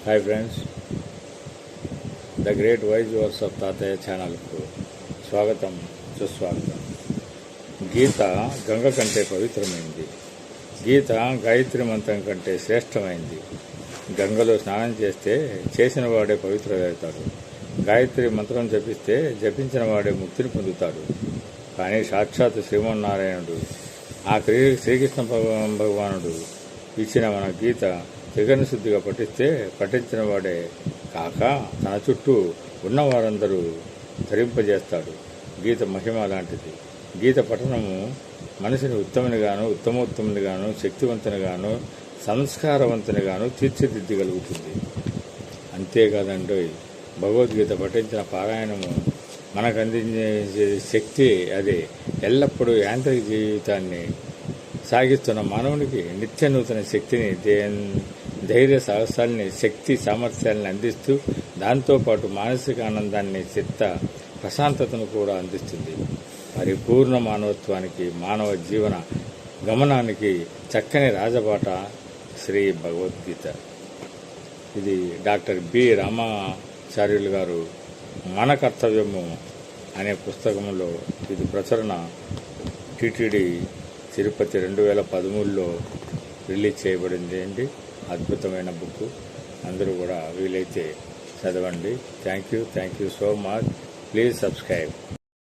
Hi friends, the great wise words of Tatayya ఛానల్కు స్వాగతం, సుస్వాగతం. గీత గంగ కంటే పవిత్రమైంది. గీత గాయత్రి మంత్రం కంటే శ్రేష్టమైంది. గంగలో స్నానం చేస్తే చేసిన వాడే పవిత్రుడవుతాడు. గాయత్రి మంత్రం జపిస్తే జపించిన వాడే ముక్తిని పొందుతాడు. కానీ సాక్షాత్ శ్రీమన్నారాయణుడు, ఆ శ్రీకృష్ణ భగవానుడు ఇచ్చిన మన గీత త్రికరణ శుద్ధిగా పఠించిన వాడే కాక తన చుట్టూ ఉన్నవారందరూ ధరింపజేస్తాడు. గీత మహిమ లాంటిది. గీత పఠనము మనిషిని ఉత్తమోత్తమునిగాను, శక్తివంతునిగాను, సంస్కారవంతునిగాను తీర్చిదిద్దగలుగుతుంది. అంతేకాదండి, భగవద్గీత పఠించిన పారాయణము మనకు అందించే శక్తి అదే. ఎల్లప్పుడూ యాంత్రిక జీవితాన్ని సాగిస్తున్న మానవునికి నిత్య నూతన శక్తిని, ధైర్య సాహసాల్ని, శక్తి సామర్థ్యాలను అందిస్తూ దాంతోపాటు మానసిక ఆనందాన్ని, చిత్త ప్రశాంతతను కూడా అందిస్తుంది. పరిపూర్ణ మానవత్వానికి, మానవ జీవన గమనానికి చక్కని రాజబాట శ్రీ భగవద్గీత. ఇది డాక్టర్ బి రామాచార్యులు గారు మన కర్తవ్యము అనే పుస్తకంలో ఇది ప్రచురణ టిటిడి తిరుపతి 2013లో రిలీజ్ చేయబడింది అండి. అద్భుతమైన బుక్. అందరూ కూడా వీలైతే చదవండి. Thank you so much. Please subscribe.